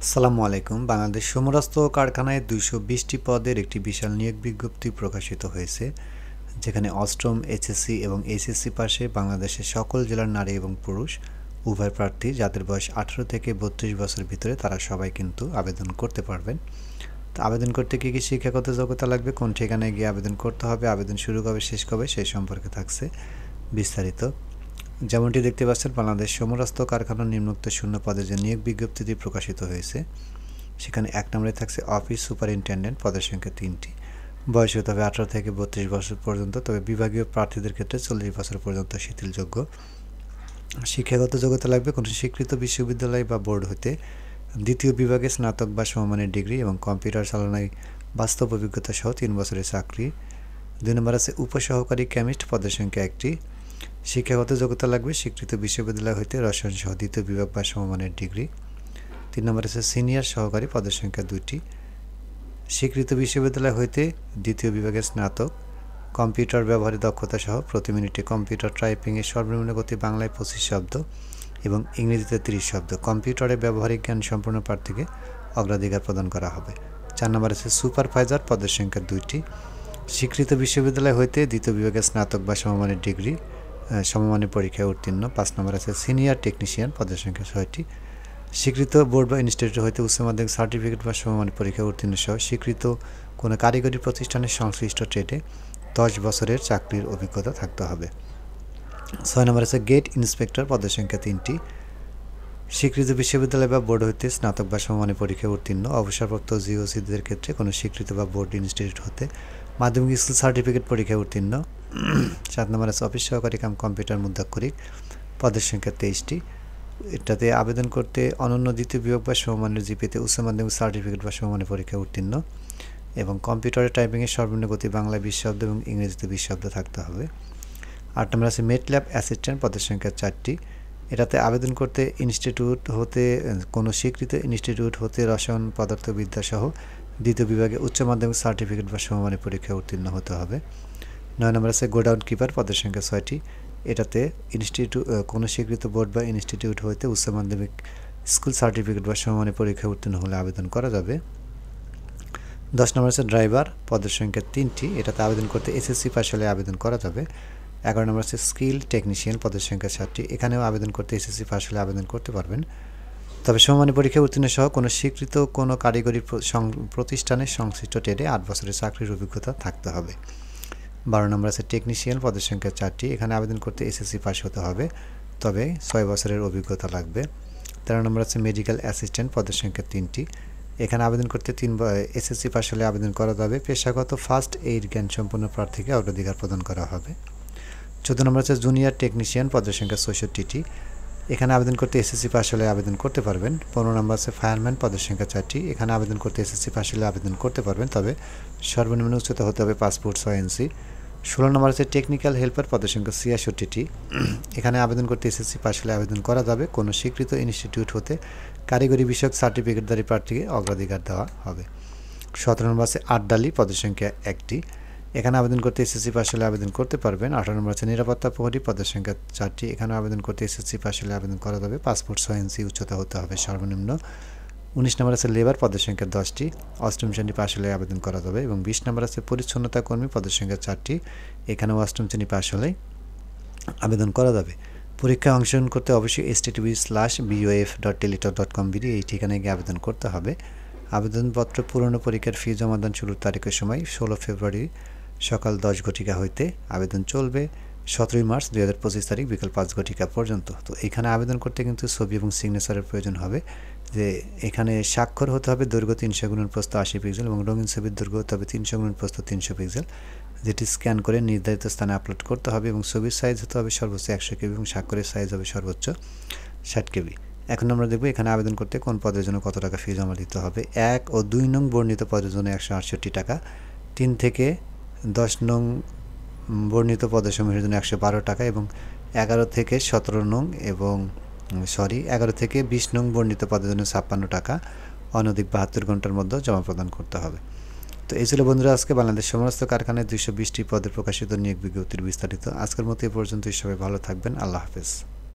আসসালামু আলাইকুম। বাংলাদেশ সমরাস্ত্র কারখানায় ২২০টি পদের একটি বিশাল নিয়োগ বিজ্ঞপ্তি প্রকাশিত হয়েছে, যেখানে অষ্টম এইচএসসি এবং এইচএসসি পাশে বাংলাদেশের সকল জেলার নারী এবং পুরুষ উভয় প্রার্থী যাদের বয়স ১৮ থেকে ৩২ বছর ভিতরে তারা সবাই কিন্তু আবেদন করতে পারবেন। তো আবেদন করতে কী কী শিক্ষাগত যোগ্যতা লাগবে, কোন ঠিকানায় গিয়ে আবেদন করতে হবে, আবেদন শুরু কবে শেষ কবে সেই সম্পর্কে থাকছে বিস্তারিত। যেমনটি দেখতে পাচ্ছেন, বাংলাদেশ সমরাস্ত্র কারখানার নিম্নোক্ত শূন্য পদে যে নিয়োগ বিজ্ঞপ্তিটি প্রকাশিত হয়েছে সেখানে ১ নম্বরে থাকছে অফিস সুপারিনটেন্ডেন্ট, পদের সংখ্যা ৩টি। বয়স হতে হবে ১৮ থেকে ৩২ বছর পর্যন্ত, তবে বিভাগীয় প্রার্থীদের ক্ষেত্রে ৪০ বছর পর্যন্ত শিথিলযোগ্য। শিক্ষাগত যোগ্যতা লাগবে কোনো স্বীকৃত বিশ্ববিদ্যালয় বা বোর্ড হতে দ্বিতীয় বিভাগে স্নাতক বা সমমানের ডিগ্রি এবং কম্পিউটার চালনায় বাস্তব অভিজ্ঞতা সহ ৩ বছরের চাকরি। ২ নম্বর আছে উপসহকারী কেমিস্ট, পদের সংখ্যা ১টি। শিক্ষাগত যোগ্যতা লাগবে স্বীকৃত বিশ্ববিদ্যালয় হইতে রসায়ন সহ দ্বিতীয় বিভাগ বা সমমানের ডিগ্রি। ৩ নম্বর আছে সিনিয়র সহকারী, পদের সংখ্যা ২টি। স্বীকৃত বিশ্ববিদ্যালয় হইতে দ্বিতীয় বিভাগের স্নাতক, কম্পিউটার ব্যবহারে দক্ষতা সহ প্রতি মিনিটে কম্পিউটার টাইপিংয়ের সর্বনিম্ন গতি বাংলায় ২৫ শব্দ এবং ইংরেজিতে ৩০ শব্দ। কম্পিউটারে ব্যবহারিক জ্ঞান সম্পন্ন প্রার্থীকে অগ্রাধিকার প্রদান করা হবে। ৪ নম্বর আছে সুপারভাইজার, পদের সংখ্যা ২টি। স্বীকৃত বিশ্ববিদ্যালয় হইতে দ্বিতীয় বিভাগের স্নাতক বা সমমানের ডিগ্রি সমমানের পরীক্ষায় উত্তীর্ণ। ৫ নম্বর আছে সিনিয়র টেকনিশিয়ান, পদের সংখ্যা ৬টি। স্বীকৃত বোর্ড বা ইনস্টিটিউট হইতে উচ্চ মাধ্যমিক সার্টিফিকেট বা সমমানের পরীক্ষায় উত্তীর্ণ সহ স্বীকৃত কোনো কারিগরি প্রতিষ্ঠানের সংশ্লিষ্ট ট্রেডে ১০ বছরের চাকরির অভিজ্ঞতা থাকতে হবে। ৬ নম্বর আছে গেট ইন্সপেক্টর, পদের সংখ্যা ৩টি। স্বীকৃত বিশ্ববিদ্যালয় বা বোর্ড হইতে স্নাতক বা সমমানের পরীক্ষায় উত্তীর্ণ। অবসরপ্রাপ্ত জিওসিদের ক্ষেত্রে কোনো স্বীকৃত বা বোর্ড ইনস্টিটিউট হতে মাধ্যমিক স্কুল সার্টিফিকেট পরীক্ষায় উত্তীর্ণ। ৭ নম্বর আছে অফিস সহকারী কাম কম্পিউটার মুদ্রাক্ষরিক, পদের সংখ্যা ২৩টি। এটাতে আবেদন করতে অনন্য দ্বিতীয় বিভাগ বা সমমানের জিপিতে উচ্চ মাধ্যমিক সার্টিফিকেট বা সমমানের পরীক্ষায় উত্তীর্ণ এবং কম্পিউটারে টাইপিংয়ের সর্বনিম্ন গতি বাংলায় ২০ শব্দ এবং ইংরেজিতে ২০ শব্দ থাকতে হবে। ৮ নম্বর আছে মেট ল্যাব অ্যাসিস্ট্যান্ট, পদের সংখ্যা ৪টি। এটাতে আবেদন করতে ইনস্টিটিউট হতে কোনো স্বীকৃত ইনস্টিটিউট হতে রসায়ন পদার্থবিদ্যা সহ দ্বিতীয় বিভাগে উচ্চ মাধ্যমিক সার্টিফিকেট বা সমমানের পরীক্ষায় উত্তীর্ণ হতে হবে। ৯ নম্বর আছে গোডাউন কিপার, পদের সংখ্যা ৬টি। এটাতে কোনো স্বীকৃত বোর্ড বা ইনস্টিটিউট হইতে উচ্চ মাধ্যমিক স্কুল সার্টিফিকেট বা সমমানের পরীক্ষায় উত্তীর্ণ হলে আবেদন করা যাবে। ১০ নম্বর আছে ড্রাইভার, পদের সংখ্যা ৩টি। এটাতে আবেদন করতে এসএসসি পাস হলে আবেদন করা যাবে। ১১ নম্বর আছে স্কিল টেকনিশিয়ান, পদের সংখ্যা ৭টি। এখানেও আবেদন করতে এসএসসি পাস হলে আবেদন করতে পারবেন, তবে সমমানের পরীক্ষায় উত্তীর্ণ সহ কোনো স্বীকৃত কোনো কারিগরি প্রতিষ্ঠানের সংশ্লিষ্ট ট্রেডে ৮ বছরের চাকরির অভিজ্ঞতা থাকতে হবে। ১২ নম্বর আছে টেকনিশিয়ান, পদের সংখ্যা ৪টি। এখানে আবেদন করতে এসএসসি পাস হতে হবে, তবে ৬ বছরের অভিজ্ঞতা লাগবে। ১৩ নম্বর আছে মেডিকেল অ্যাসিস্ট্যান্ট, পদের সংখ্যা ৩টি। এখানে আবেদন করতে এসএসসি পাস হলে আবেদন করা যাবে। পেশাগত ফার্স্ট এইড জ্ঞান সম্পন্ন প্রার্থীকে অগ্রাধিকার প্রদান করা হবে। ১৪ নম্বর আছে জুনিয়র টেকনিশিয়ান, পদের সংখ্যা ৬৬টি। এখানে আবেদন করতে এসএসসি পাস হলে আবেদন করতে পারবেন। ১৫ নম্বর আছে ফায়ারম্যান, পদের সংখ্যা ৪টি। এখানে আবেদন করতে এসএসসি পাস হলে আবেদন করতে পারবেন, তবে সর্বনিম্ন উচ্চতা হতে হবে ৫ ফুট ৬ ইঞ্চি। ১৬ নম্বর আছে টেকনিক্যাল হেল্পার, পদের সংখ্যা ৬৬টি। এখানে আবেদন করতে এসএসসি পাস হলে আবেদন করা যাবে। কোনো স্বীকৃত ইনস্টিটিউট হতে কারিগরি বিষয়ক সার্টিফিকেটধারী প্রার্থীকে অগ্রাধিকার দেওয়া হবে। ১৭ নম্বর আছে আড্ডালি, পদের সংখ্যা ১টি। এখানে আবেদন করতে এসএসসি পাস হলে আবেদন করতে পারবেন। ১৮ নম্বর আছে নিরাপত্তা প্রহরী, পদের সংখ্যা ৪টি। এখানে আবেদন করতে এসএসসি পাস হলে আবেদন করা যাবে। ৫ ফুট ৬ ইঞ্চি উচ্চতা হতে হবে সর্বনিম্ন। ১৯ নম্বর আছে লেবার, পদের সংখ্যা ১০টি। অষ্টম শ্রেণী পাস হলে আবেদন করা যাবে এবং ২০ নম্বর আছে পরিচ্ছন্নতা কর্মী, পদের সংখ্যা ৪টি। এখানেও অষ্টম শ্রেণী পাস হলেই আবেদন করা যাবে। পরীক্ষায় অংশগ্রহণ করতে অবশ্যই http:/bof.teletalk.com এই ঠিকানায় গিয়ে আবেদন করতে হবে। আবেদনপত্র পূরণ পরীক্ষার ফি জমাদান শুরুর তারিখের সময় ১৬ ফেব্রুয়ারি সকাল ১০ ঘটিকা হইতে আবেদন চলবে ১৭ মার্চ ২০২৫ তারিখ বিকাল ৫ ঘটিকা পর্যন্ত। তো এখানে আবেদন করতে কিন্তু ছবি এবং সিগনেচারের প্রয়োজন হবে। যে এখানে স্বাক্ষর হতে হবে দৈর্ঘ্য ৩০০ গুণন প্রস্থ ৮০ পিক্সেল এবং রঙিন ছবির দৈর্ঘ্য হতে হবে ৩০০ গুণন প্রস্থ ৩০০ পিক্সেল, যেটি স্ক্যান করে নির্ধারিত স্থানে আপলোড করতে হবে এবং ছবির সাইজ হতে হবে সর্বোচ্চ ১০০ কেবি এবং স্বাক্ষরের সাইজ হবে সর্বোচ্চ ৬০ কেবি। এখন আমরা দেখব এখানে আবেদন করতে কোন পদের জন্য কত টাকা ফি জমা দিতে হবে। ১ ও ২ নং বর্ণিত পদের জন্য ১৬৮ টাকা, ৩ থেকে ১০ নং বর্ণিত পদসমূহের জন্য ১১২ টাকা এবং ১১ থেকে ১৭ নং এবং ১১ থেকে ২০ নং বর্ণিত পদের জন্য ৫৬ টাকা অনধিক ৭২ ঘন্টার মধ্যে জমা প্রদান করতে হবে। তো এই ছিল বন্ধুরা আজকে বাংলাদেশ সমরাস্ত্র কারখানায় ২২০টি পদে প্রকাশিত নিয়োগ বিজ্ঞপ্তির বিস্তারিত। আজকের মতো এই পর্যন্তই। সবাই ভালো থাকবেন। আল্লাহ হাফেজ।